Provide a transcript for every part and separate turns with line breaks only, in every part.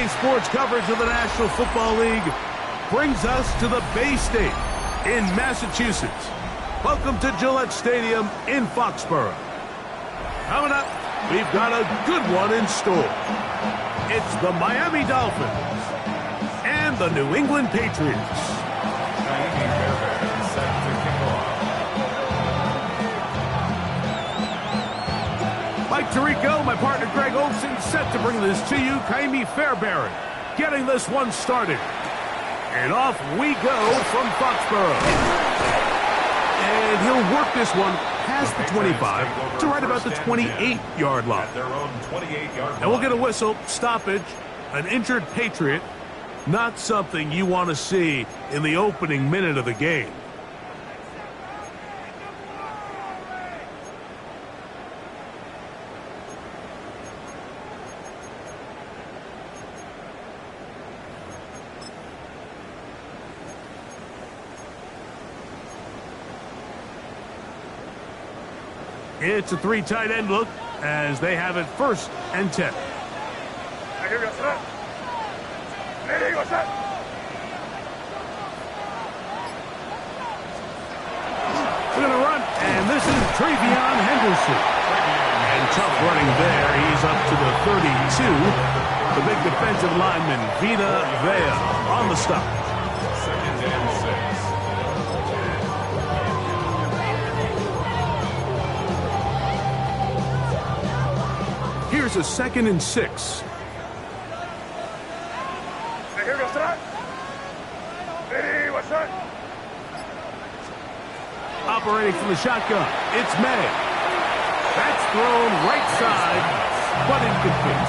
Today's sports coverage of the National Football League brings us to the Bay State in Massachusetts. Welcome to Gillette Stadium in Foxborough. Coming up, we've got a good one in store. It's the Miami Dolphins and the New England Patriots. Mike Tirico, my partner Greg Olson, set to bring this to you. Ka'imi Fairbairn getting this one started. And off we go from Foxborough. And he'll work this one past the 25 to right about the 28-yard line. And we'll get a whistle, stoppage, an injured Patriot. Not something you want to see in the opening minute of the game. It's a three tight end look as they have it 1st and 10. We're going to run, and this is Travion Henderson. And tough running there. He's up to the 32. The big defensive lineman, Vita Vea, on the stop.
2nd and 6.
Here's a 2nd and 6. Operating from the shotgun, it's May. That's thrown right side, but incomplete.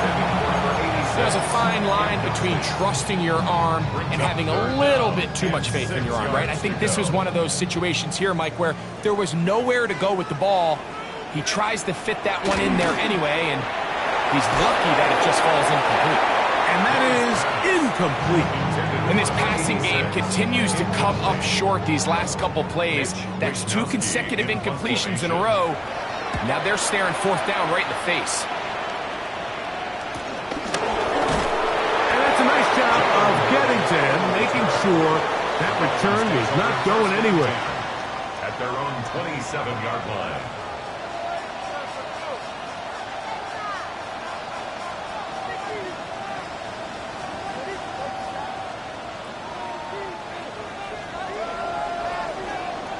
There's a fine line between trusting your arm and having a little bit too much faith in your arm, right? I think this was one of those situations here, Mike, where there was nowhere to go with the ball. He tries to fit that one in there anyway, and he's lucky that it just falls incomplete.
And that is incomplete.
And this passing game continues to come up short these last couple plays. That's 2 consecutive incompletions in a row. Now they're staring 4th down right in the face.
And that's a nice job of getting to him, making sure that return was not going anywhere.
At their own 27-yard line.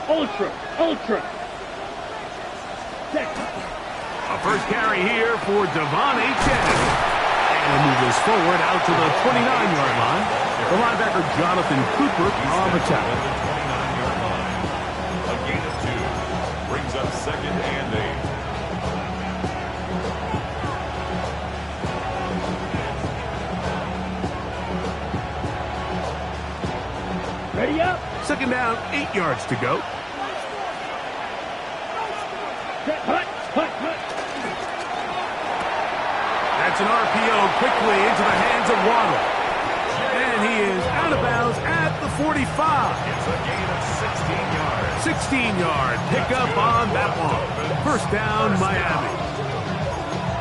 Ultra. A first carry here for Devon Achane. And he'll move this forward out to the 29-yard line. The linebacker Jonathan Cooper on the tackle.
29-yard line. A gain of 2 brings up 2nd and
8. Ready up. 2nd down, 8 yards to go. That's an RPO quickly into the hands of Waddle. And he is out of bounds at the 45.
It's a gain of 16 yards.
16-yard pickup on that one. 1st down, Miami.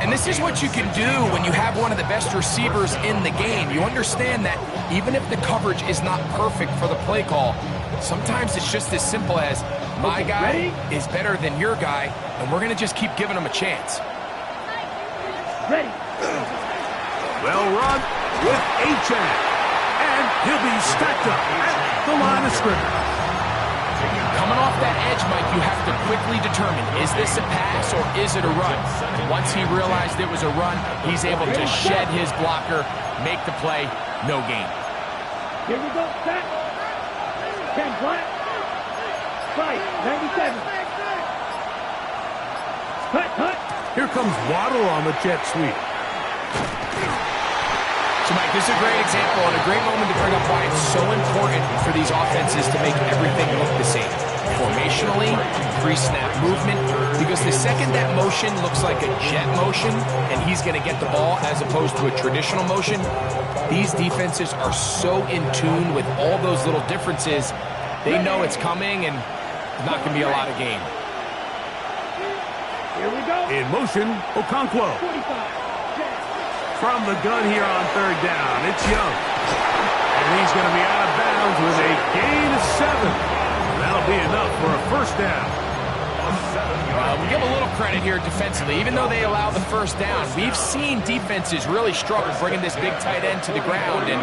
And this is what you can do when you have one of the best receivers in the game. You understand that even if the coverage is not perfect for the play call, sometimes it's just as simple as my guy is better than your guy, and we're going to just keep giving him a chance.
Ready. Well run with Achane. And he'll be stacked up at the line of scrimmage.
Coming off that edge, Mike, you have to quickly determine, is this a pass or is it a run? Once he realized it was a run, he's able to shed his blocker, make the play, no gain.
Here we go, set. 10 flat. 5, 97. Cut.
Here comes Waddle on the jet sweep.
So, Mike, this is a great example and a great moment to bring up why it's so important for these offenses to make everything look the same. Formationally, pre-snap movement, because the second that motion looks like a jet motion and he's going to get the ball as opposed to a traditional motion, these defenses are so in tune with all those little differences, they know it's coming and there's not going to be a lot of gain.
Here we go.
In motion, Okonkwo.
45.
from the gun here on third down. It's Young. And he's going to be out of bounds with a gain of 7. That'll be enough for a first down.
We give a little credit here defensively. Even though they allow the first down, we've seen defenses really struggle bringing this big tight end to the ground, and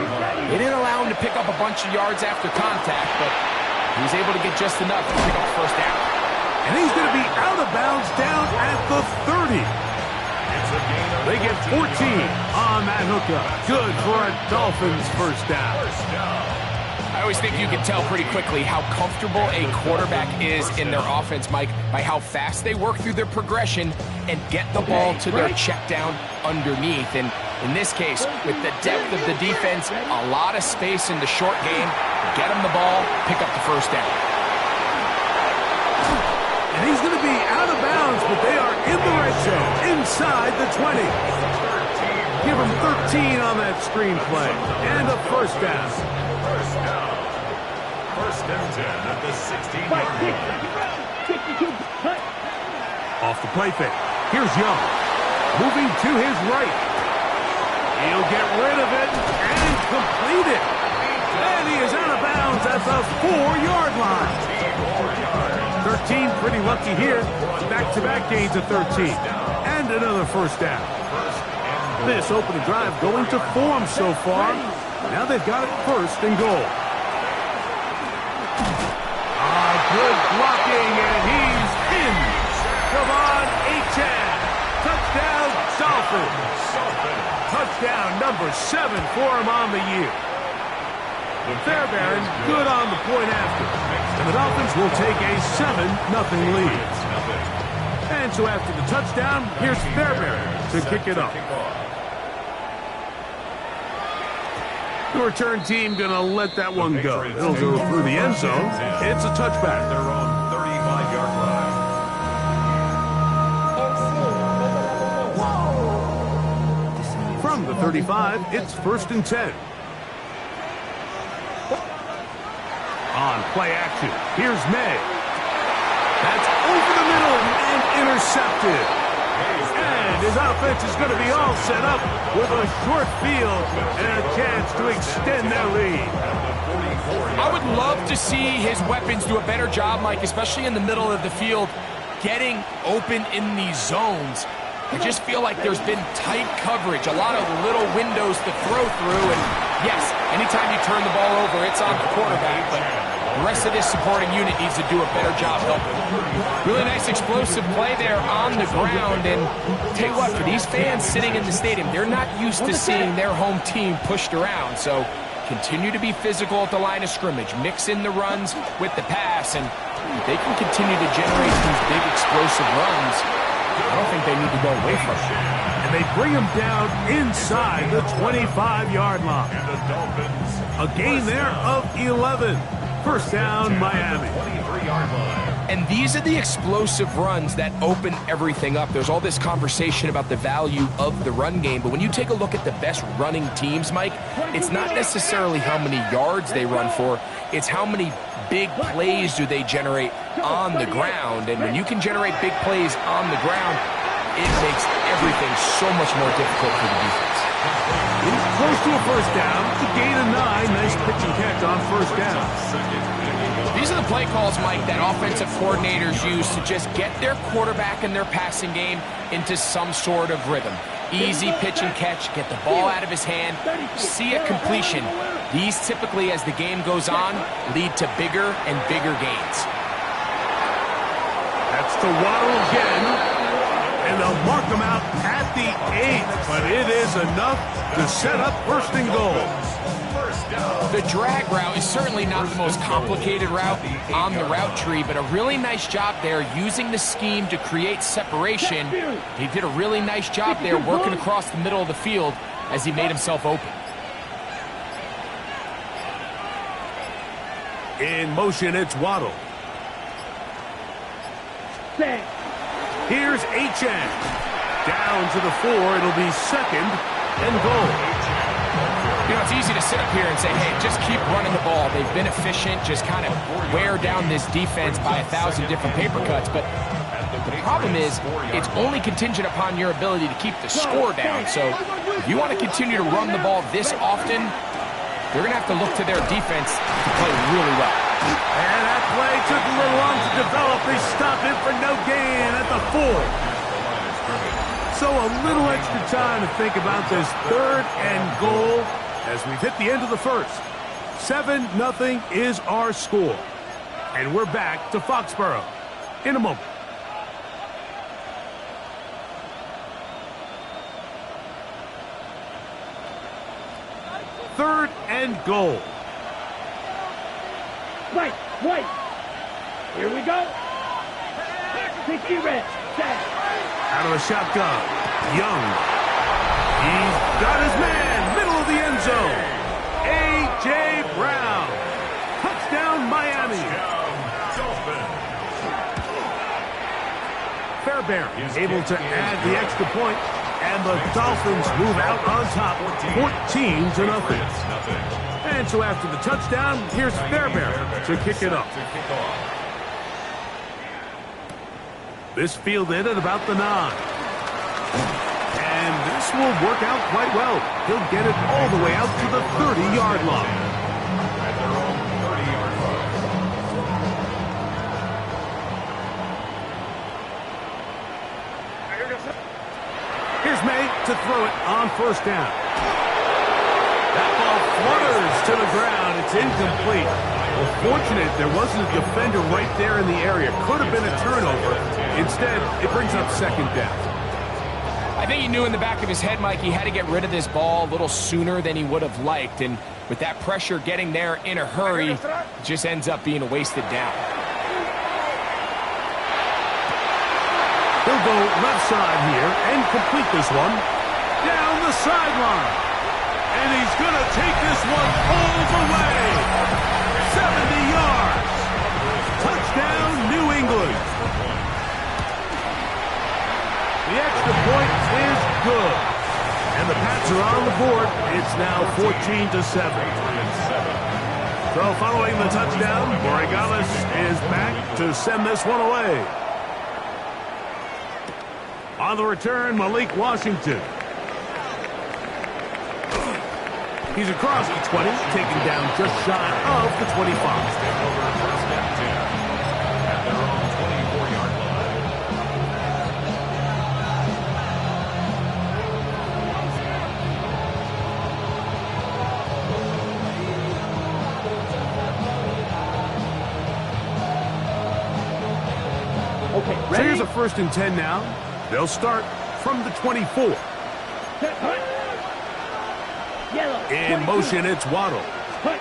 they didn't allow him to pick up a bunch of yards after contact, but he was able to get just enough to pick up the first down.
And he's going to be out of bounds down at the 30. They get 14 on that hookup. Good for a Dolphins first down.
I always think you can tell pretty quickly how comfortable a quarterback is in their offense, Mike, by how fast they work through their progression and get the ball to their check down underneath. And in this case, with the depth of the defense, a lot of space in the short game, get them the ball, pick up the first down.
And he's going to be out of bounds, but they are in the red zone, inside the 20. Give him 13 on that screen play, and a first down.
First and 10 at the 16-yard line.
Off the play fake. Here's Young. Moving to his right. He'll get rid of it and complete it. And he is out of bounds at the 4-yard line. 13, pretty lucky here. Back-to-back gains of 13. And another first down. This opening drive going to form so far. Now they've got it first and goal. Good blocking, and he's in. Devon Achane. Touchdown, Dolphins. Touchdown number 7 for him on the year. Fairbairn good on the point after. And the Dolphins will take a 7-0 lead. And so after the touchdown, here's Fairbairn to kick it off. The return team going to let that one go. It'll go through the end zone. It's a touchback.
Their own 35-yard line.
From the 35, it's first and 10. On play action, here's May. That's over the middle and intercepted. And his offense is going to be all set up with a short field and a chance to extend their lead.
I would love to see his weapons do a better job, Mike, especially in the middle of the field, getting open in these zones. I just feel like there's been tight coverage, a lot of little windows to throw through, and yes, anytime you turn the ball over, it's on the quarterback, but the rest of this supporting unit needs to do a better job helping. Really nice explosive play there on the ground, and tell you what, for these fans sitting in the stadium, they're not used to seeing their home team pushed around, so continue to be physical at the line of scrimmage, mix in the runs with the pass, and if they can continue to generate these big explosive runs, I don't think they need to go away from it.
And they bring him down inside the 25-yard line. A gain there of 11. First down, Miami.
And these are the explosive runs that open everything up. There's all this conversation about the value of the run game, but when you take a look at the best running teams, Mike, it's not necessarily how many yards they run for, it's how many big plays do they generate on the ground. And when you can generate big plays on the ground, it makes everything so much more difficult for the defense.
He's close to a first down. The gain of 9. Nice pitch and catch on first down.
These are the play calls, Mike, that offensive coordinators use to just get their quarterback and their passing game into some sort of rhythm. Easy pitch and catch, get the ball out of his hand, see a completion. These typically, as the game goes on, lead to bigger and bigger gains.
That's to Waddle again. And they'll mark him out at the 8, but it is enough to set up first and goal.
The drag route is certainly not the most complicated route on the route tree, but a really nice job there using the scheme to create separation. He did a really nice job there working across the middle of the field as he made himself open.
In motion, it's Waddle. Here's Achane. Down to the 4. It'll be second and goal.
You know, it's easy to sit up here and say, hey, just keep running the ball. They've been efficient, just kind of wear down this defense by 1,000 different paper cuts. But the problem is it's only contingent upon your ability to keep the score down. So If you want to continue to run the ball this often, they're going to have to look to their defense to play really well.
And that play took a little long to develop. They stopped it for no gain at the 4. So a little extra time to think about this 3rd and goal as we've hit the end of the first. 7-0 is our score. And we're back to Foxborough in a moment. Third and goal.
Right. Here we go. 60 red. Set.
Out of the shotgun. Young. He's got his man. Middle of the end zone. A.J. Brown. Touchdown, Miami. Fairbairn able to add the extra point, and the Dolphins move out on top, 14-0. And so after the touchdown, here's Fairbairn to kick it up. This fielded at about the 9. And this will work out quite well. He'll get it all the way out to the 30-yard line.
At their own 30-yard line.
Here's May to throw it on first down. That ball flutters to the ground. It's incomplete. Well, fortunate there wasn't a defender right there in the area. Could have been a turnover. Instead, it brings up second down.
I think he knew in the back of his head, Mike, he had to get rid of this ball a little sooner than he would have liked. And with that pressure getting there in a hurry, it just ends up being a wasted down.
He'll go left side here and complete this one. Down the sideline. And he's going to take this one all the way. 70 yards. Touchdown, New England. The extra point is good. And the Pats are on the board. It's now 14-7. So following the touchdown, Borregales is back to send this one away. On the return, Malik Washington. He's across the 20, taken down just shy of the 25.
First and 10 at their own 24-yard line.
Okay,
So
ready?
here's a 1st and 10 now. They'll start from the 24.
Set, hut. Yellow.
In
22.
motion, it's Waddle.
Hut.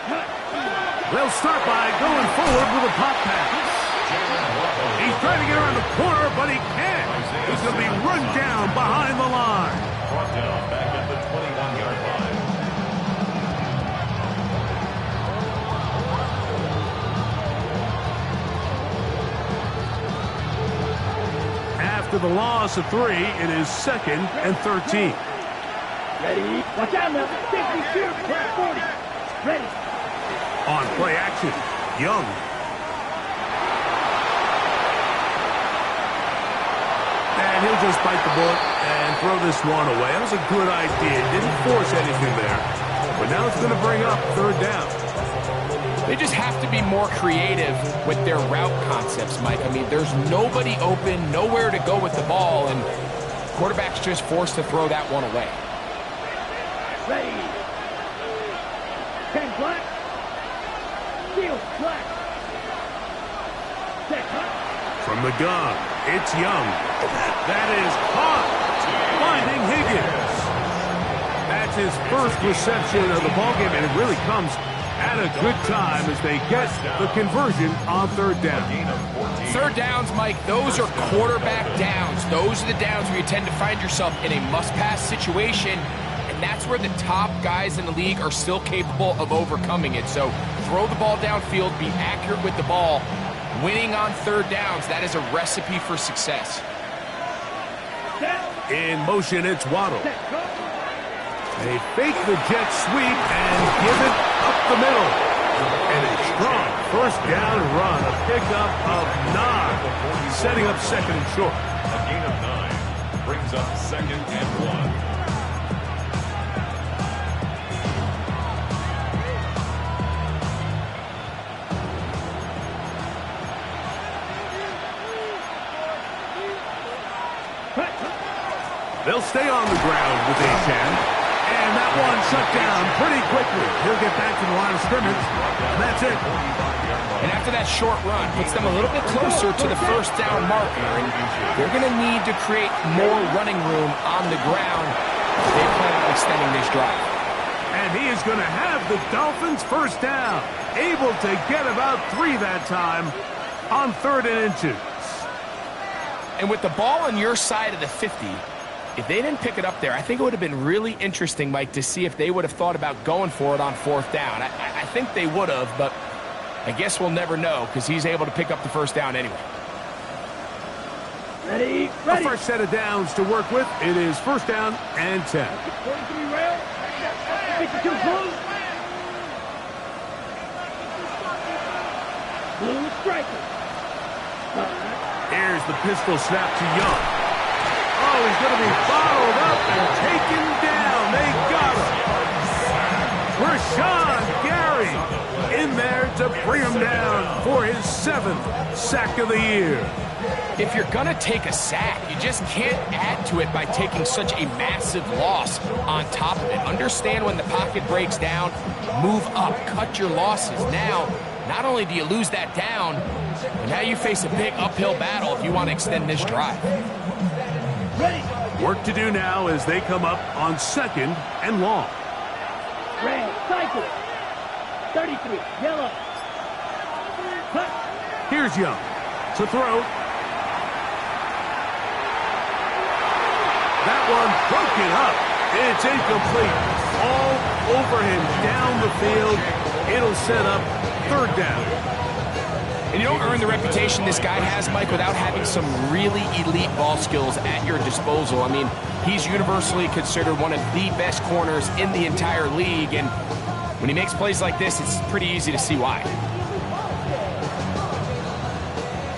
They'll start by going forward with a pop pass. He's trying to get around the corner, but he can't. He's going to be run down behind the line.
Brought down back at the 21-yard line.
After the loss of 3, it is 2nd and 13.
Ready? Watch out now. 52. 40. Ready.
On play action, Young. And he'll just bite the bullet and throw this one away. That was a good idea. Didn't force anything there. But now it's going to bring up 3rd down.
They just have to be more creative with their route concepts, Mike. I mean, there's nobody open, nowhere to go with the ball, and quarterback's just forced to throw that one away.
Ready. 10 black. Field black. Set, hut.
From the gun, it's Young. That is caught. Finding Higgins. That's his first reception of the ballgame, and it really comes at a good time as they get the conversion on 3rd down.
3rd downs, Mike, those are quarterback downs. Those are the downs where you tend to find yourself in a must-pass situation, and that's where the top guys in the league are still capable of overcoming it. So throw the ball downfield, be accurate with the ball. Winning on 3rd downs, that is a recipe for success.
In motion, it's Waddle.
Set, go.
They fake the jet sweep and give it up the middle. And a strong 1st down run, a pickup of 9, setting up 2nd and short.
A gain of 9 brings up 2nd and 1.
They'll stay on the ground with Achane. And that one shut down pretty quickly. He'll get back to the line of scrimmage. And that's it.
And after that short run, puts them a little bit closer to the first down marker. And they're going to need to create more running room on the ground if they plan on extending this drive.
And he is going to have the Dolphins first down. Able to get about 3 that time on 3rd and inches.
And with the ball on your side of the 50, if they didn't pick it up there, I think it would have been really interesting, Mike, to see if they would have thought about going for it on 4th down. I think they would have, but I guess we'll never know because he's able to pick up the first down anyway.
Ready.
A fresh set of downs to work with. It is 1st down and 10.
43 rail. 52 blue. Blue striker.
Here's the pistol snap to Young. Oh, he's going to be bottled up and taken down. They got him. Rashawn Gary in there to bring him down for his 7th sack of the year.
If you're going to take a sack, you just can't add to it by taking such a massive loss on top of it. Understand when the pocket breaks down, move up, cut your losses. Now, not only do you lose that down, but now you face a big uphill battle if you want to extend this drive.
Ready.
Work to do now as they come up on 2nd and long.
Red cycle. 33. Yellow. Cut.
Here's Young to throw. That one broken up. It's incomplete. All over him down the field. It'll set up 3rd down.
And you don't earn the reputation this guy has, Mike, without having some really elite ball skills at your disposal. I mean, he's universally considered one of the best corners in the entire league, and when he makes plays like this, it's pretty easy to see why.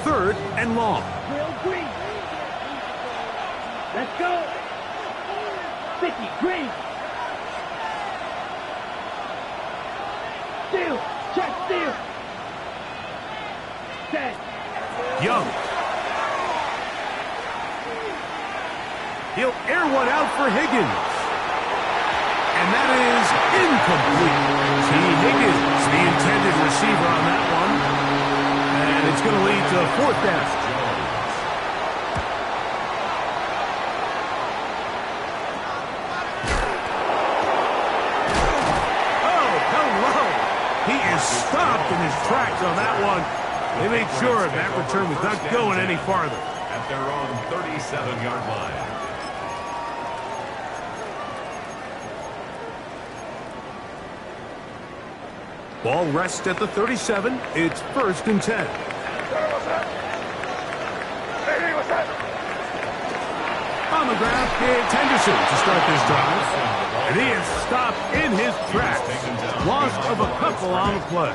3rd and long.
Real green. Let's go. 50. Green. Steal. Check steal. Set.
Young. He'll air one out for Higgins. And that is incomplete. T. Higgins, the intended receiver on that one. And it's going to lead to 4th down. Oh, hello. He is stopped in his tracks on that one. They made sure that return was not going any farther.
At their own 37-yard line.
Ball rests at the 37. It's 1st and 10. On the ground, it's Henderson to start this drive. And he is stopped in his tracks. Loss of a couple on the play.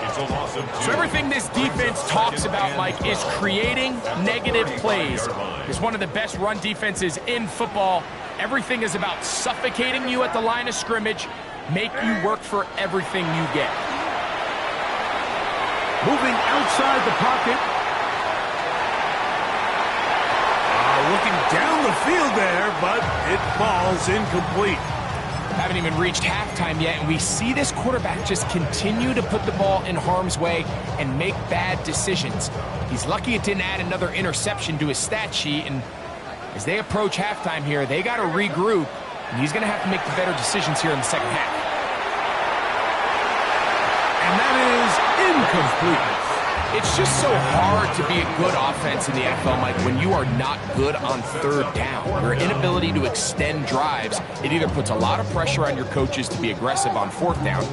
It's a loss of 2.
So everything this defense talks about, Mike, is creating negative plays. It's one of the best run defenses in football. Everything is about suffocating you at the line of scrimmage, make you work for everything you get.
Moving outside the pocket. Looking down the field there, but it falls incomplete.
Haven't even reached halftime yet, and we see this quarterback just continue to put the ball in harm's way and make bad decisions. He's lucky it didn't add another interception to his stat sheet, and as they approach halftime here, they got to regroup, and he's going to have to make the better decisions here in the second half.
And that is incomplete.
It's just so hard to be a good offense in the NFL, Mike, when you are not good on 3rd down. Your inability to extend drives, it either puts a lot of pressure on your coaches to be aggressive on 4th down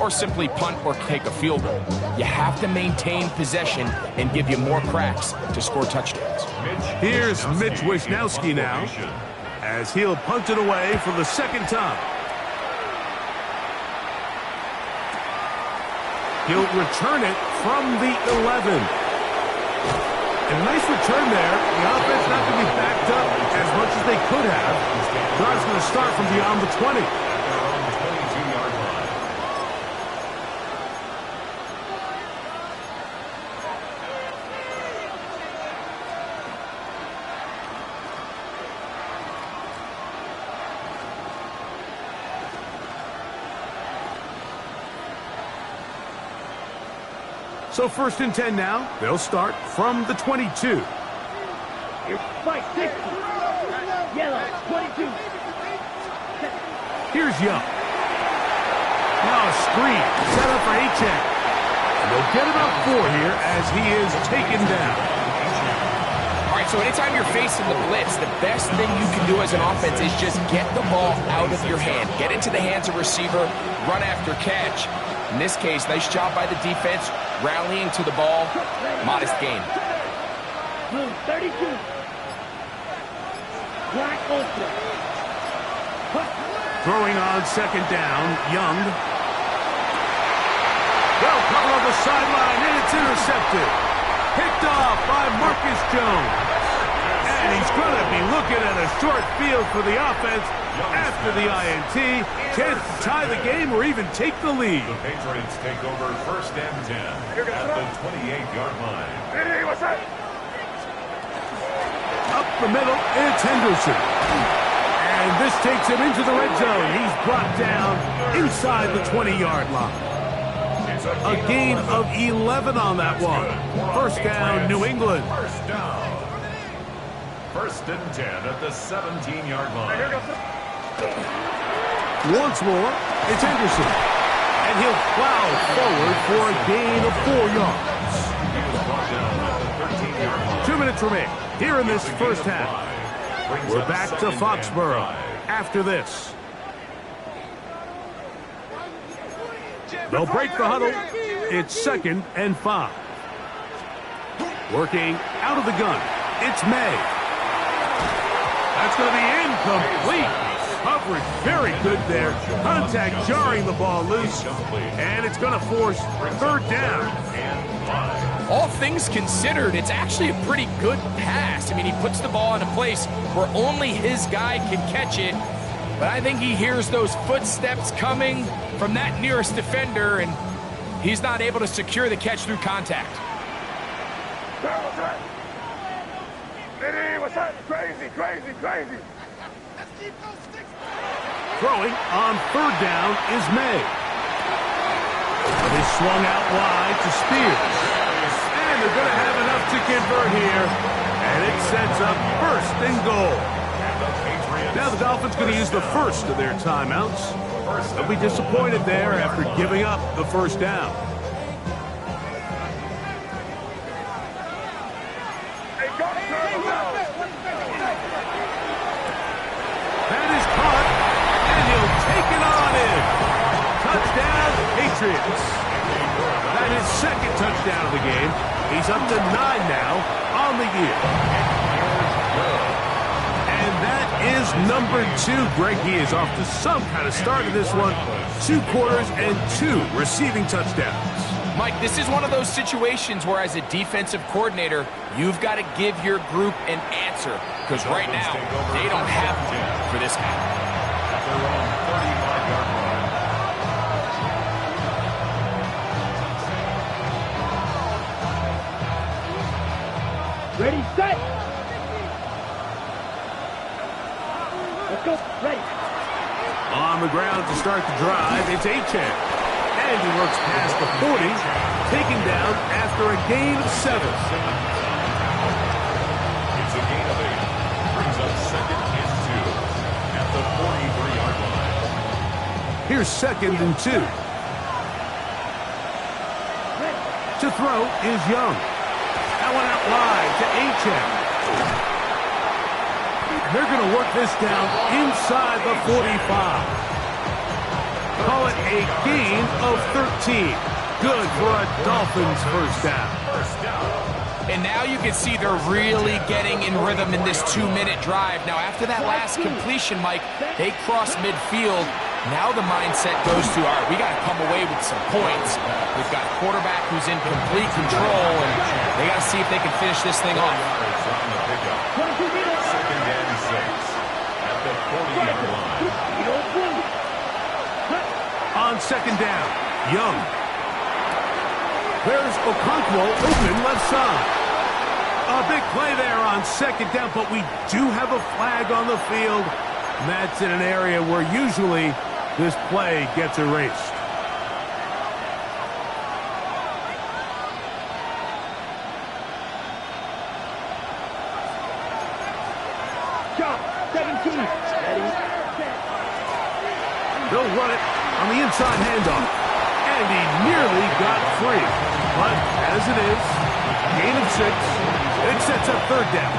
or simply punt or take a field goal. You have to maintain possession and give you more cracks to score touchdowns.
Here's Mitch Wisnowski now as he'll punt it away for the 2nd time. He'll return it from the 11. And a nice return there. The offense not going to be backed up as much as they could have. Drive's going to start from beyond the 20.
They're on the 22-yard line.
So 1st and 10 now. They'll start from the 22.
Here's Spike, 60. Yellow, 22.
Here's Young. Now a screen set up for Achane. And they'll get about 4 here as he is taken down.
All right, so anytime you're facing the blitz, the best thing you can do as an offense is just get the ball out of your hand. Get into the hands of receiver, run after catch. In this case, nice job by the defense, rallying to the ball. Modest gain.
Blue, 32. Black, ultra.
Throwing on 2nd down, Young. Well covered on the sideline, and it's intercepted. Picked off by Marcus Jones. And he's going to be looking at a short field for the offense after the INT. Chance to tie the game or even take the lead.
The Patriots take over 1st and 10 at the 28-yard line.
Up the middle, it's Henderson. And this takes him into the red zone. He's brought down inside the 20-yard line. A gain of 11 on that one. 1st down, New England.
1st down. 1st and 10 at the 17-yard line.
Once more, it's Henderson. And he'll plow forward for a gain of 4 yards.
He was brought down at the 13-yard line.
2 minutes remain here in this 1st half. We're back to Foxborough after this. They'll break the huddle. It's 2nd and 5. Working out of the gun. It's May. That's going to be incomplete. Coverage very good there. Contact jarring the ball loose. And it's going to force 3rd down.
All things considered, it's actually a pretty good pass. I mean, he puts the ball in a place where only his guy can catch it. But I think he hears those footsteps coming from that nearest defender, and he's not able to secure the catch through contact.
Crazy.
Throwing on 3rd down is May. They swung out wide to Spears. And they're going to have enough to convert here. And it sets up 1st and goal. Now the Dolphins going to use the first of their timeouts. They'll be disappointed there after giving up the 1st down. That is caught, and he'll take it on in. Touchdown, Patriots. That is 2nd touchdown of the game. He's up to 9 now on the year. And that is number 2. Greg, he is off to some kind of start in this one. 2 quarters and 2 receiving touchdowns.
Mike, this is one of those situations where as a defensive coordinator, you've got to give your group an answer. Because right now, they don't have one for this guy.
At their own 35-yard line.
Ready, set. Let's go. Ready.
On the ground to start the drive, it's Achane. And he works past the 40, taken down after a gain of 7.
It's a gain of 8. Brings up 2nd and 2 at the 43-yard line.
Here's 2nd and 2. To throw is Young. That one out wide to Achane. They're going to work this down inside the 45. Call it a gain of 13. Good for a Dolphins 1st down.
And now you can see they're really getting in rhythm in this 2-minute drive. Now, after that last completion, Mike, they cross midfield. Now the mindset goes to, all right, we got to come away with some points. We've got a quarterback who's in complete control, and they got to see if they can finish this thing off.
2nd and 6 at the 40-yard line.
On 2nd down, Young. There's Okonkwo open left side. A big play there on 2nd down, but we do have a flag on the field. And that's in an area where usually this play gets erased.
Chop. 17. Ready. Set.
They'll run it on the inside handoff. And he nearly got free. But as it is, gain of 6, it sets up third down.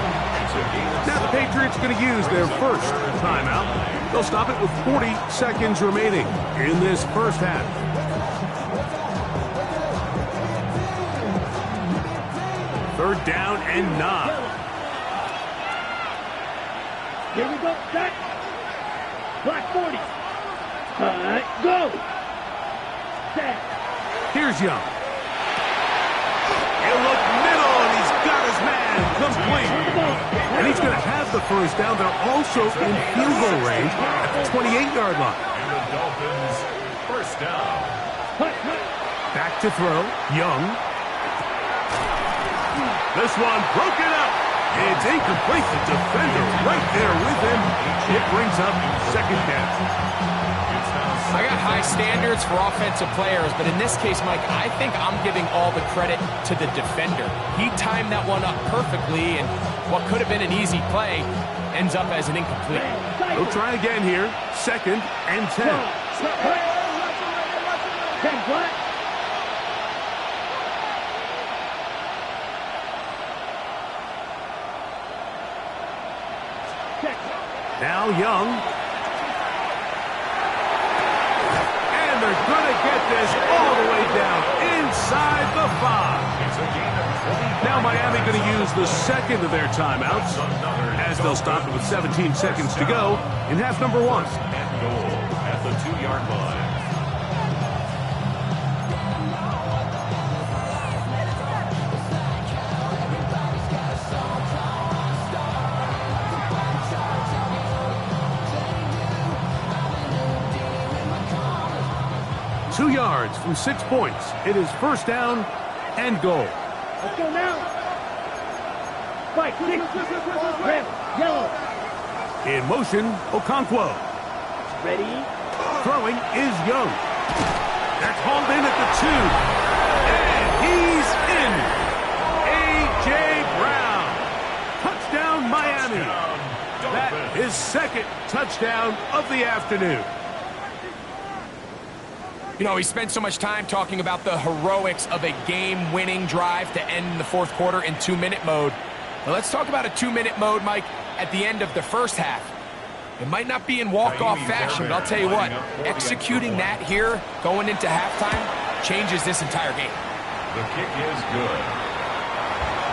Now the Patriots going to use their first timeout. They'll stop it with 40 seconds remaining in this first half. Third down and 9.
Here we go. Set. Black 40. Go. Set.
Here's Young. He'll look middle, and he's got his man complete. And he's going to have the first down. They're also in field goal range at the 28-yard line.
And the Dolphins first down.
Back to throw. Young. This one broken up. It's incomplete. The defender right there with him. It brings up second down.
I got high standards for offensive players, but in this case, Mike, I think I'm giving all the credit to the defender. He timed that one up perfectly, and what could have been an easy play ends up as an incomplete.
They'll try again here. Second and 10.
10 black.
Now Young. And they're going to get this all the way down inside the 5. Now Miami going to use the second of their timeouts as they'll stop it with 17 seconds to go in half number 1.
And goal at the 2-yard line.
Two yards from 6 points. It is first down and goal.
Let's go now. Spike, 6. Red, yellow.
In motion, Okonkwo.
Ready.
Throwing is Young. That's hauled in at the 2. And he's in. A.J. Brown. Touchdown, Miami. That is second touchdown of the afternoon.
You know, we spent so much time talking about the heroics of a game-winning drive to end the fourth quarter in 2-minute mode. Now let's talk about a 2-minute mode, Mike, at the end of the first half. It might not be in walk-off fashion, but I'll tell you what, executing that here, going into halftime, changes this entire game.
The kick is good.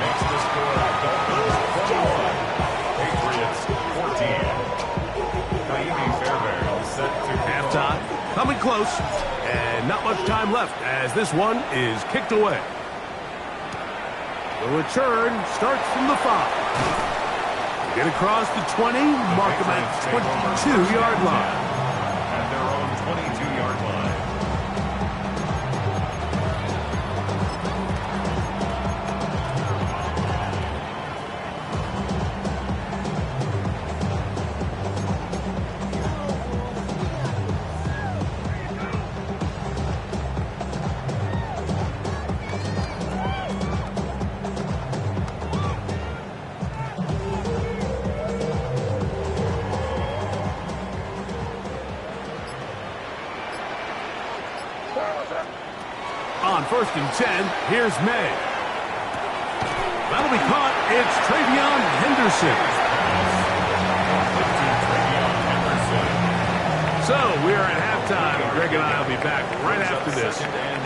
Makes the score Dolphins 21, Patriots 14. Kaimi Fairbairn set to
Halftime, coming close, and not much time left as this one is kicked away. The return starts from the 5. Get across the 20, mark them at 22-yard line.
at their own 22-yard line.
On first and 10, here's May. That'll be caught. It's Travion Henderson. So we're at halftime. Greg and I will be back right after this.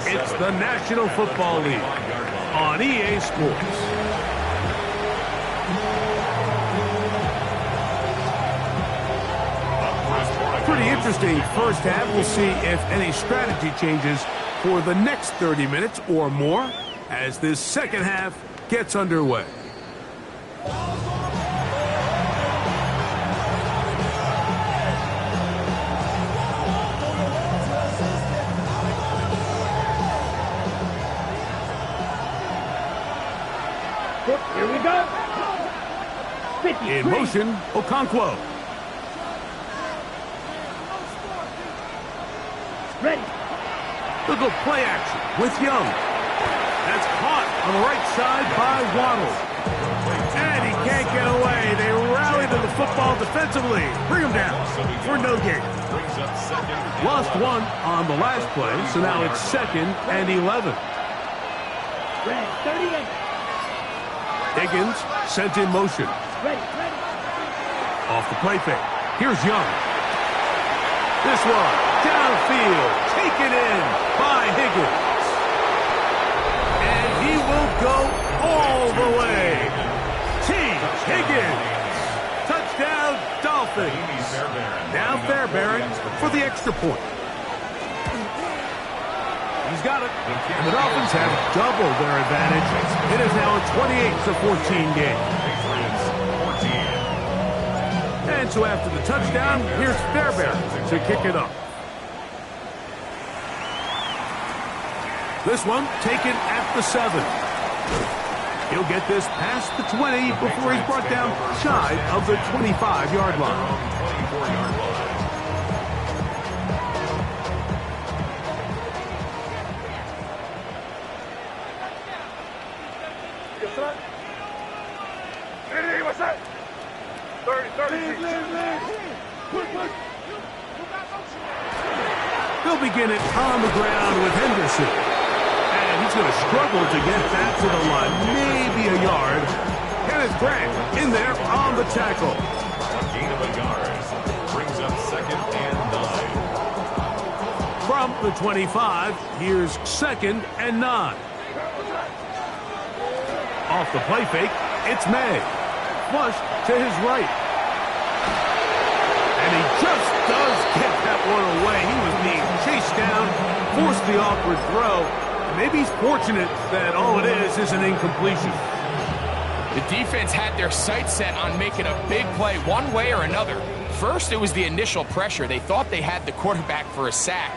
It's the National Football League on EA Sports. Pretty interesting first half. We'll see if any strategy changes for the next 30 minutes or more as this second half gets underway.
Here we go. 53.
In motion, Okonkwo.
Ready.
Look at play action with Young. That's caught on the right side by Waddle. And he can't get away. They rally to the football defensively. Bring him down for no gain.
Brings up second.
Lost one on the last play, so now it's 2nd and 11.
Red, 38.
Higgins sent in motion.
Ready.
Off the play fake. Here's Young. This one downfield, taken in by Higgins. And he will go all the way. T. Higgins. Touchdown, Dolphins. Now Fairbairn for the extra point. He's got it. And the Dolphins have doubled their advantage. It is now a 28-14 game. And so after the touchdown, here's Fairbairn to kick it up. This one taken at the 7. He'll get this past the 20 before he's brought down shy of the 25-yard line.
24-yard line.
What's that? 30.
They'll begin it on the ground with Henderson. And he's going to struggle to get that to the line. Maybe a yard. Kenneth Grant in there on the tackle.
A gain of a yard. Brings up 2nd and 9.
From the 25, here's 2nd and 9. Off the play fake, it's May. Flush to his right. And he just does get that one away. He was being chased down, forced the awkward throw. Maybe he's fortunate that all it is an incompletion.
The defense had their sights set on making a big play one way or another. First, it was the initial pressure. They thought they had the quarterback for a sack.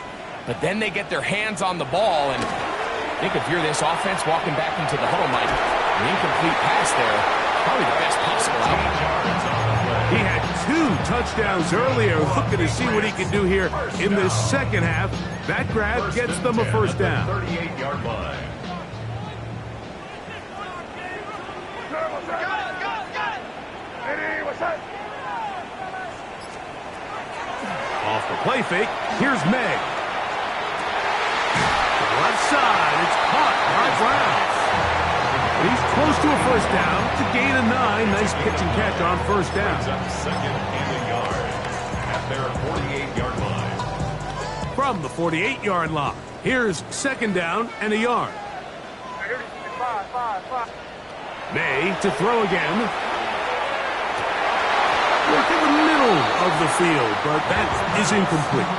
But then they get their hands on the ball, and I think if you're this offense walking back into the huddle, Mike, an incomplete pass there, probably the best possible outcome.
He had 2 touchdowns earlier, looking to see what he can do here in the second half. That grab gets them a first down.
38-yard line.
Off the play fake, here's May. Left side, it's caught by Brown. He's close to a first down to gain a 9. Nice pitch and catch on first down.
Brings up 2nd and a yard at their 48-yard line.
From the 48-yard line, here's 2nd down and a yard. May to throw again. Look in the middle of the field, but that is incomplete.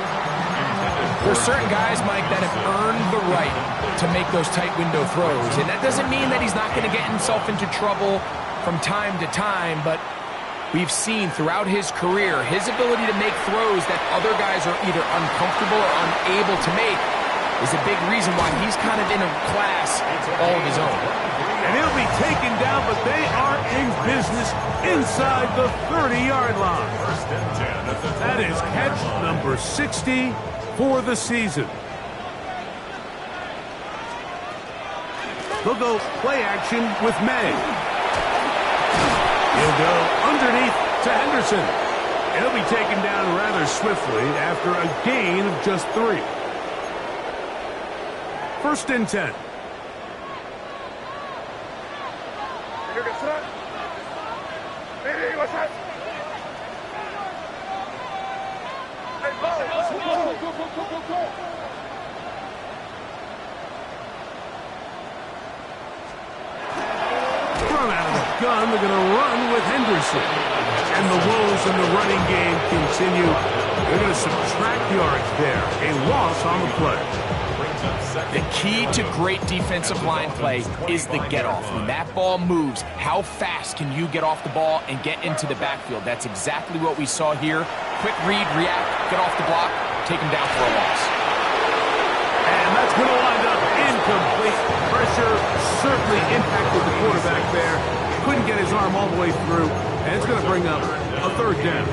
There's certain guys, Mike, that have earned the right to make those tight window throws. And that doesn't mean that he's not going to get himself into trouble from time to time, but we've seen throughout his career his ability to make throws that other guys are either uncomfortable or unable to make is a big reason why he's kind of in a class all of his own.
And he'll be taken down, but they are in business inside the 30-yard line. That is catch number 60 for the season. They'll go play action with May. He'll go underneath to Henderson. He'll be taken down rather swiftly after a gain of just 3. 1st and 10. Run out of the gun. They're going to run with Henderson. And the woes in the running game continue. They're going to subtract yards there. A loss on the play.
The key to great defensive line play is the get-off. When that ball moves, how fast can you get off the ball and get into the backfield? That's exactly what we saw here. Quick read, react, get off the block, take him down for a loss.
And that's going to wind up incomplete. Pressure certainly impacted the quarterback there. Couldn't get his arm all the way through. And it's going to bring up a 3rd down.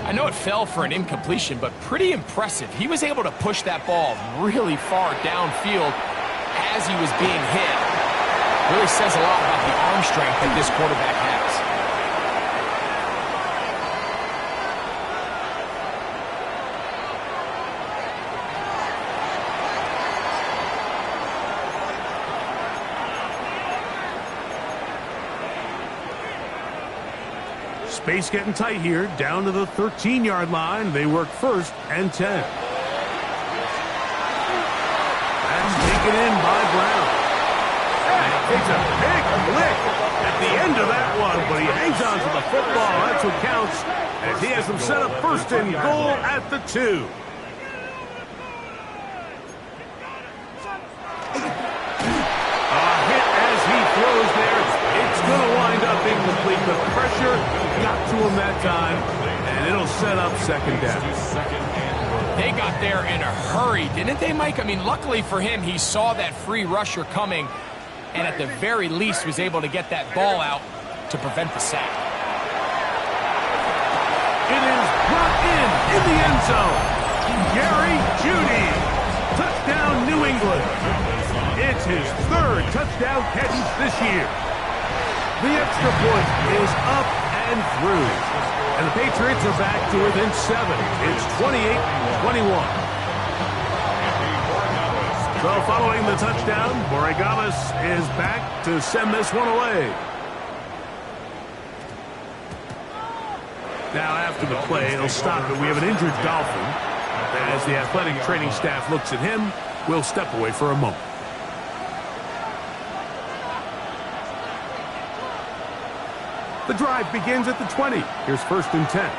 I know it fell for an incompletion, but pretty impressive. He was able to push that ball really far downfield as he was being hit. Really says a lot about the arm strength that this quarterback has.
Space getting tight here, down to the 13-yard line. They work 1st and 10. That's taken in by Brown. And he takes a big lick at the end of that one, but he hangs on to the football. That's what counts, as he has them set up 1st and goal at the 2. Throws there. It's going to wind up incomplete. The pressure got to him that time, and it'll set up 2nd down.
They got there in a hurry, didn't they, Mike? I mean, luckily for him, he saw that free rusher coming, and at the very least was able to get that ball out to prevent the sack.
It is brought in the end zone. Jerry Jeudy. Touchdown, New England. It's his 3rd touchdown catch this year. The extra point is up and through. And the Patriots are back to within 7. It's 28-21. So following the touchdown, Borregales is back to send this one away. Now after the play, he'll stop it. We have an injured Dolphin. As the athletic training staff looks at him, we'll step away for a moment. The drive begins at the 20. Here's 1st and 10.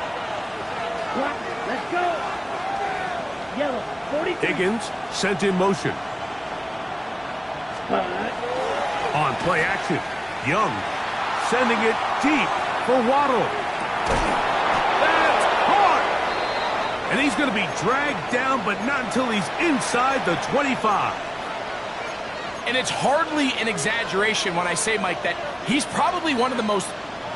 Let's go. Yellow, 43.
Higgins sent in motion. On play action, Young sending it deep for Waddle. That's caught! And he's going to be dragged down, but not until he's inside the 25.
And it's hardly an exaggeration when I say, Mike, that he's probably one of the most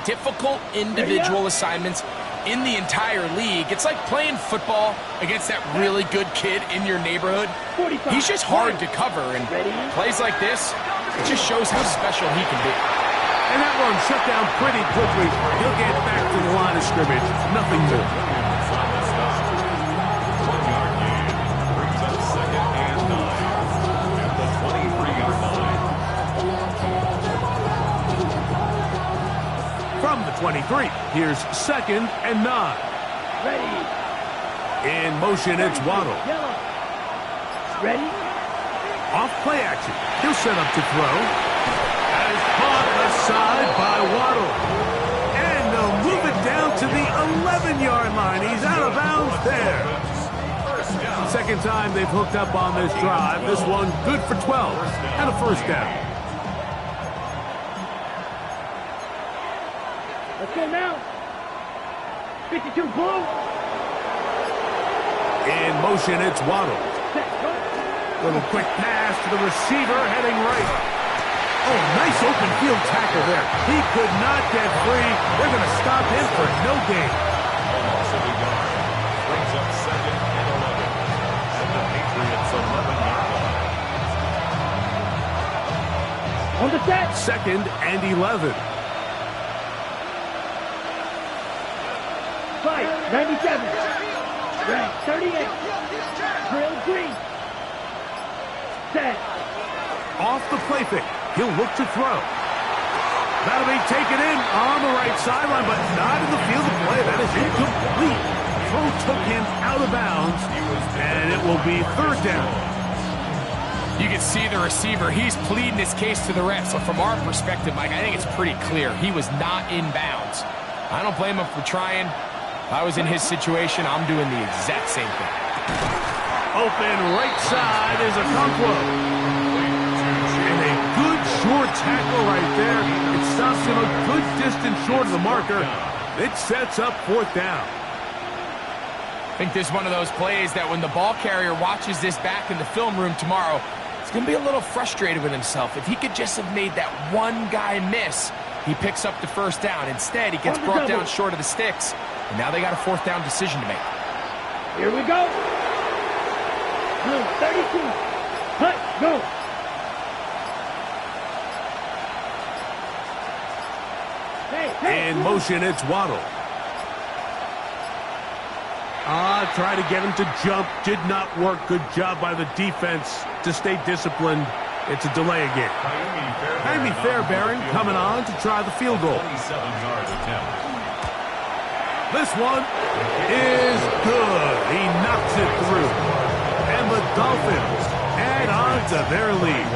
difficult individual assignments in the entire league. It's like playing football against that really good kid in your neighborhood. He's just hard to cover, and plays like this, it just shows how special he can be.
And that one shut down pretty quickly. He'll get back to the line of scrimmage. Nothing more.
Brings up 2nd and 9 at the 23-yard line.
From the 23, here's 2nd and 9.
Ready.
In motion, it's Waddle.
Yellow. Ready.
Off play action. He'll set up to throw. That is caught aside by Waddle. And they'll move it down to the 11-yard line. He's out of bounds there. Second time they've hooked up on this drive. This one good for 12 and a 1st down.
Let's go now. 52 blue.
In motion, it's Waddle.
Set, go.
Little quick pass to the receiver heading right. Oh, nice open field tackle there. He could not get free. They're going to stop him for no gain.
Loss of a yard. Brings up 2nd and 11 at the Patriots' 11-yard line.
On the set.
2nd and 11.
97. Rank 38. Drill green. Set.
Off the play fake. He'll look to throw. That'll be taken in on the right sideline, but not in the field of play. That is incomplete. Throw took him out of bounds, and it will be 3rd down.
You can see the receiver. He's pleading his case to the refs. So from our perspective, Mike, I think it's pretty clear. He was not in bounds. I don't blame him for trying. If I was in his situation, I'm doing the exact same thing.
Open right side is Okonkwo. And a good short tackle right there. It stops him a good distance short of the marker. It sets up 4th down.
I think this is one of those plays that when the ball carrier watches this back in the film room tomorrow, he's going to be a little frustrated with himself. If he could just have made that one guy miss, he picks up the 1st down. Instead, he gets brought down short of the sticks. And now they got a 4th down decision to make.
Here we go. 32. Cut. Go.
In motion, it's Waddle. Try to get him to jump. Did not work. Good job by the defense to stay disciplined. It's a delay again. Jaime Fairbairn coming on to try the field goal.
27-yard attempt.
This one is good. He knocks it through. And the Dolphins add on to their lead.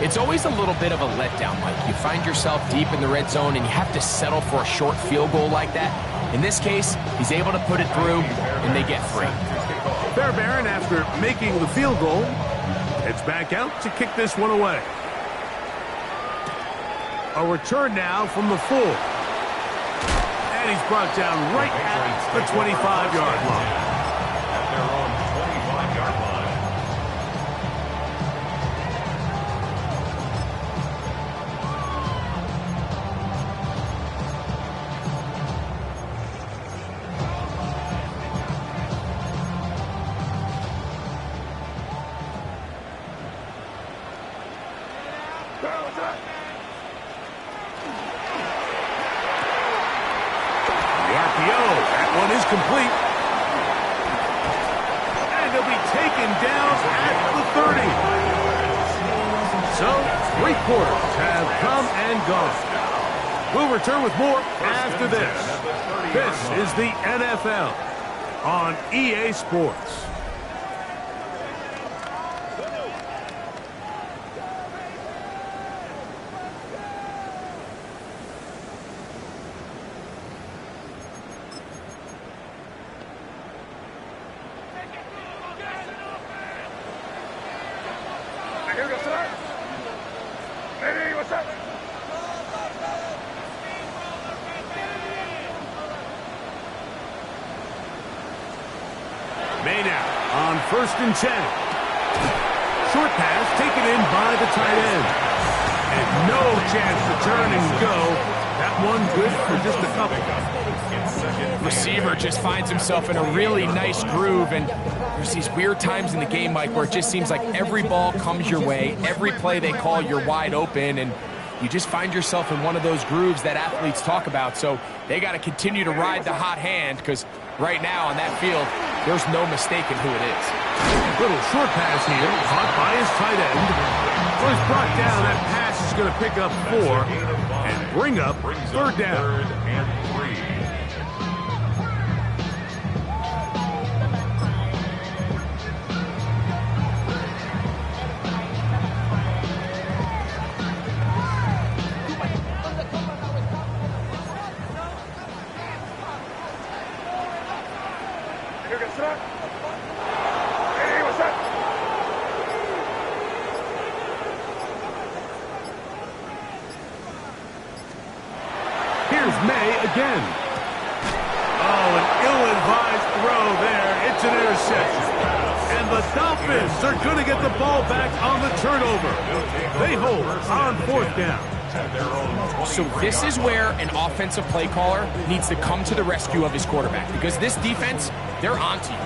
It's always a little bit of a letdown, Mike. You find yourself deep in the red zone and you have to settle for a short field goal like that. In this case, he's able to put it through, and they get 3.
Fairbairn, after making the field goal, heads back out to kick this one away. A return now from the 4. And he's brought down right at the 25-yard line.
At their own 25-yard line.
Complete. And he'll be taken down at the 30. So, 3 quarters have come and gone. We'll return with more after this. This is the NFL on EA Sports. Maynard on 1st and 10. Short pass taken in by the tight end. And no chance to turn and go. That one good for just a couple.
Receiver just finds himself in a really nice groove, and there's these weird times in the game, Mike, where it just seems like every ball comes your way, every play they call, you're wide open, and you just find yourself in one of those grooves that athletes talk about. So they got to continue to ride the hot hand, because right now on that field, there's no mistaking who it is.
Little short pass here, caught by his tight end. Well, he's brought down. That pass is going to pick up 4 and bring up 3rd down.
3rd and 3.
Here's May again. Oh, an ill-advised throw there. It's an interception. And the Dolphins are going to get the ball back on the turnover. They hold on 4th down.
So this is where an offensive play caller needs to come to the rescue of his quarterback, because this defense, they're onto you.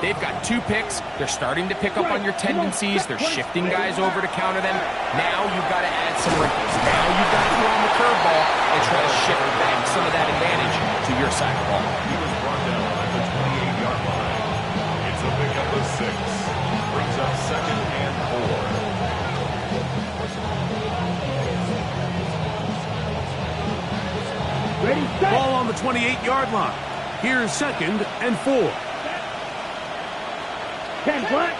They've got 2 picks. They're starting to pick up on your tendencies. They're shifting guys over to counter them. Now you've got to add some wrinkles. Now you've got to throw on the curveball and try to shift back some of that advantage to your side of the ball.
He was brought down at the 28-yard line. It's a pickup of 6. Brings up 2nd and 4.
Ready, set.
Ball on the 28-yard line. Here's 2nd and 4.
10 black.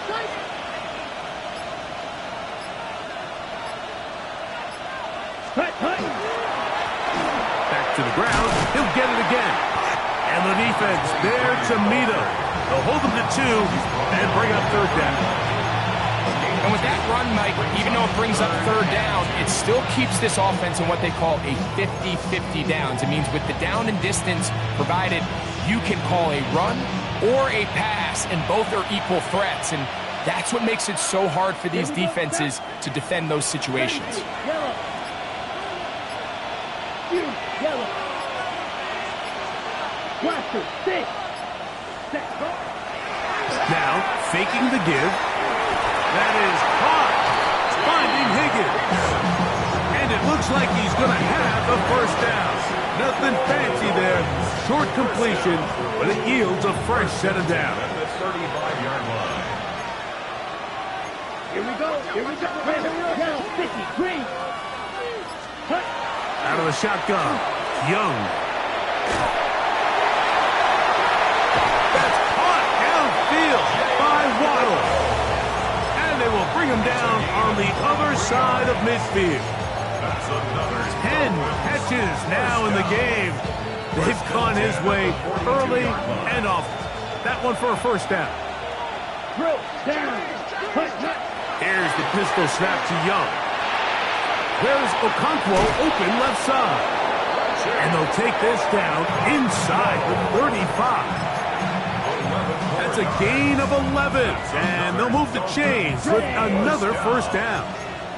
Hut.
Back to the ground. He'll get it again. And the defense there to meet him. They'll hold him to 2 and bring up 3rd down.
And with that run, Mike, even though it brings up 3rd down, it still keeps this offense in what they call a 50-50 downs. It means with the down and distance provided, you can call a run or a pass, and both are equal threats. And that's what makes it so hard for these defenses to defend those situations.
Yellow. Yellow. Blaster, 6. Set.
Now, faking the give. That is caught. Finding Higgins. And it looks like he's going to have a 1st down. Nothing fancy there. Short completion, but it yields a fresh set of downs.
At the 35-yard line.
Here we go. Yellow, 50, green. Hut.
Out of the shotgun, Young. bring him down on the other side of midfield. 10 catches now in the game. They've gone his way early and often. That one for a first down.
Drill down.
Here's the pistol snap to Young. There's Okonkwo open left side. And they'll take this down inside the 35. That's a gain of 11. And they'll move the chains with another first down.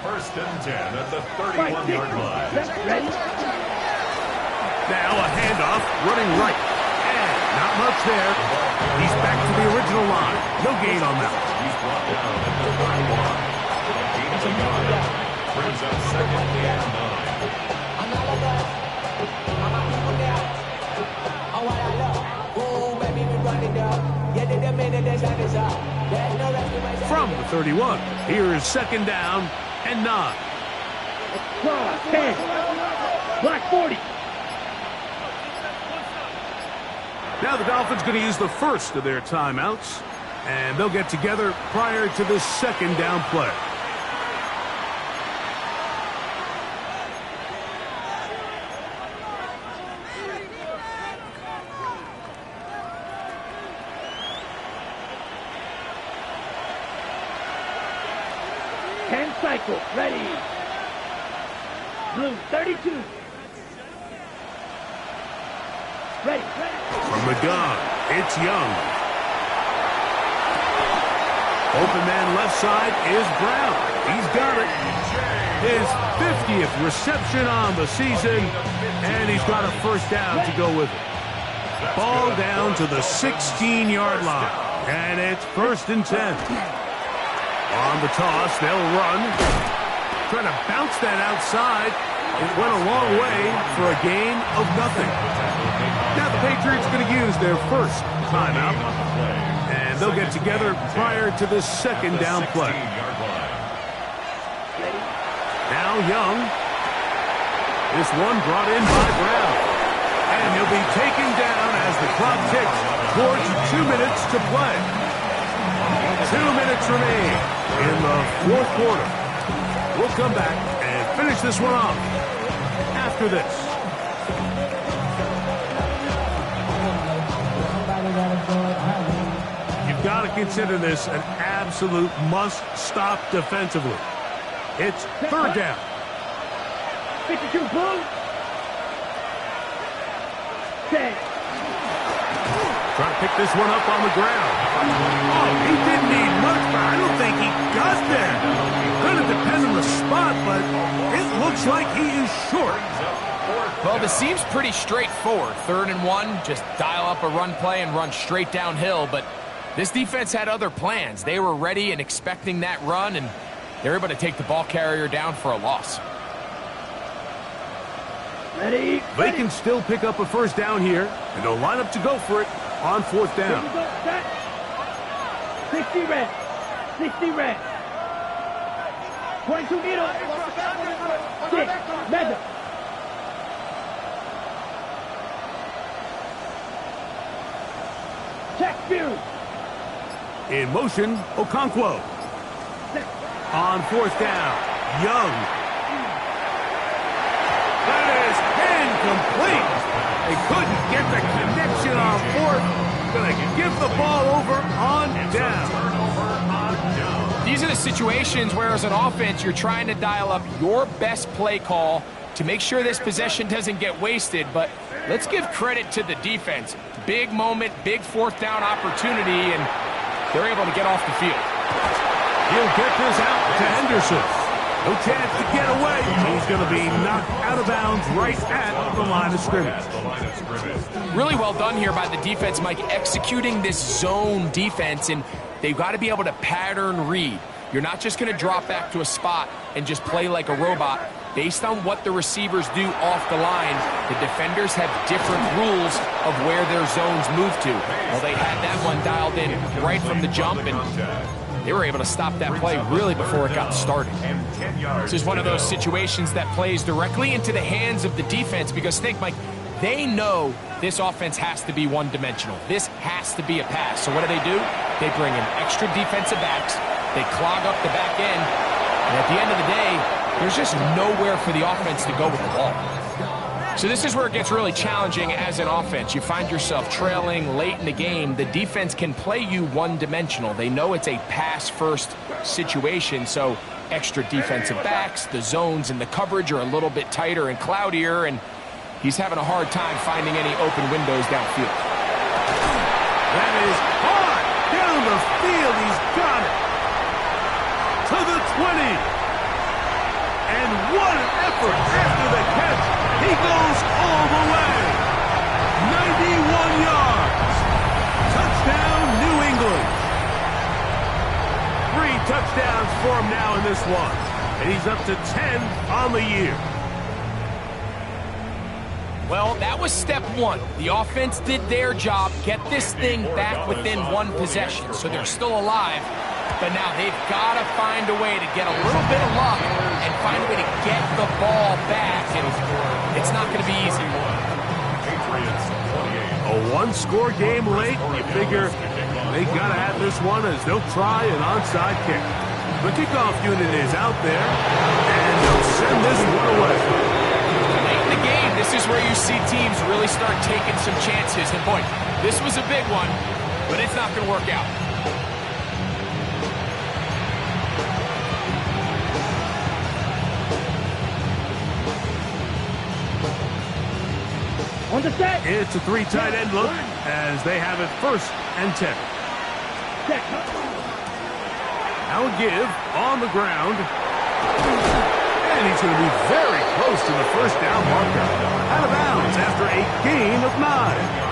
First and 10 at the 31-yard line.
Ready?
Now a handoff running right. And not much there. He's back to the original line. No gain on that.
He's brought down at the 31. Gains a yard. Brings up second and 9.
From the 31, here's second down and 9.
Cross 10. Black 40.
Now the Dolphins going to use the first of their timeouts, and they'll get together prior to the second down play.
Cycle, ready. Blue, 32. Ready.
From the gun, it's Young. Open man left side is Brown. He's got it. His 50th reception on the season, and he's got a first down to go with it. Ball down to the 16-yard line, and it's first and 10. On the toss, they'll run. Trying to bounce that outside. It went a long way for a gain of nothing. Now the Patriots going to use their first timeout. And they'll get together prior to the second down play. Now Young. This one brought in by Brown. And he'll be taken down as the clock ticks towards 2 minutes to play. 2 minutes remain in the fourth quarter. We'll come back and finish this one off after this. You've got to consider this an absolute must-stop defensively. It's third down.
52 blue. 10.
Trying to pick this one up on the ground. Oh, he didn't need much, but I don't think he got there. Going to depend on the spot, but it looks like he is short.
Well, this seems pretty straightforward. 3rd and 1, just dial up a run play and run straight downhill, but this defense had other plans. They were ready and expecting that run, and they're able to take the ball carrier down for a loss.
Ready.
They can still pick up a first down here, and they'll line up to go for it on fourth down.
60 red. 60 red. 22 needle. 6. Meda. Check view.
In motion, Okonkwo. On fourth down, Young. That is incomplete. They couldn't get the connection on fourth. Going to give the ball over on down.
These are the situations where, as an offense, you're trying to dial up your best play call to make sure this possession doesn't get wasted. But let's give credit to the defense. Big moment, big fourth down opportunity, and they're able to get off the field.
He'll get this out to Henderson. No chance to get away. He's going to be knocked out of bounds right at the line of scrimmage.
Really well done here by the defense, Mike, executing this zone defense, and they've got to be able to pattern read. You're not just going to drop back to a spot and just play like a robot. Based on what the receivers do off the line, the defenders have different rules of where their zones move to. Well, they had that one dialed in right from the jump, and they were able to stop that play really before it got started. This is one of those situations that plays directly into the hands of the defense because, think, Mike, they know this offense has to be one-dimensional. This has to be a pass. So what do? They bring in extra defensive backs. They clog up the back end, and at the end of the day, there's just nowhere for the offense to go with the ball. So this is where it gets really challenging as an offense. You find yourself trailing late in the game. The defense can play you one-dimensional. They know it's a pass-first situation, so extra defensive backs, the zones and the coverage are a little bit tighter and cloudier, and he's having a hard time finding any open windows downfield.
That is hard down the field. He's got it. To the 20. And what an effort after the catch. He goes all the way. 91 yards. Touchdown, New England. 3 touchdowns for him now in this one. And he's up to 10 on the year.
Well, that was step one. The offense did their job, get this thing back within one possession, so they're still alive. But now they've got to find a way to get a little bit of luck and find a way to get the ball back, and it's not going to be easy.
A one-score game late. You figure they got to have this one as they'll try an onside kick. The kickoff unit is out there, and they'll send this one away.
Late in the game, this is where you see teams really start taking some chances. And boy, this was a big one, but it's not going to work out.
On the set.
It's a 3 tight end look as they have it 1st and 10.
Set.
Now a give on the ground. And he's going to be very close to the 1st down marker. Out of bounds after a gain of 9.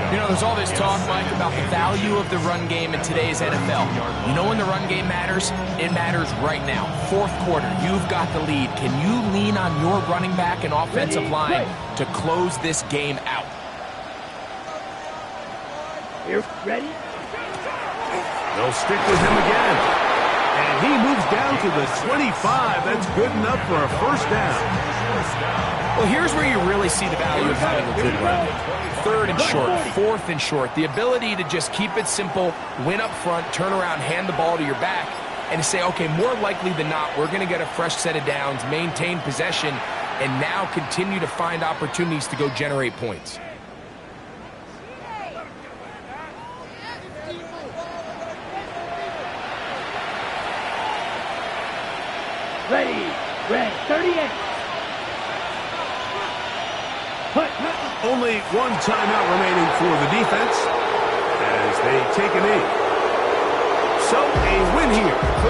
You know, there's all this talk, Mike, about the value of the run game in today's NFL. You know when the run game matters? It matters right now. 4th quarter, you've got the lead. Can you lean on your running back and offensive line to close this game out?
Here, ready?
They'll stick with him again. And he moves down to the 25. That's good enough for a 1st down.
Well, here's where you really see the value of having a good run game. 3rd and short, 4th and short. The ability to just keep it simple, win up front, turn around, hand the ball to your back, and to say, okay, more likely than not, we're going to get a fresh set of downs, maintain possession, and now continue to find opportunities to go generate points.
Ready. Red. 38. Put.
Only one timeout remaining for the defense as they take a knee. So a win here for the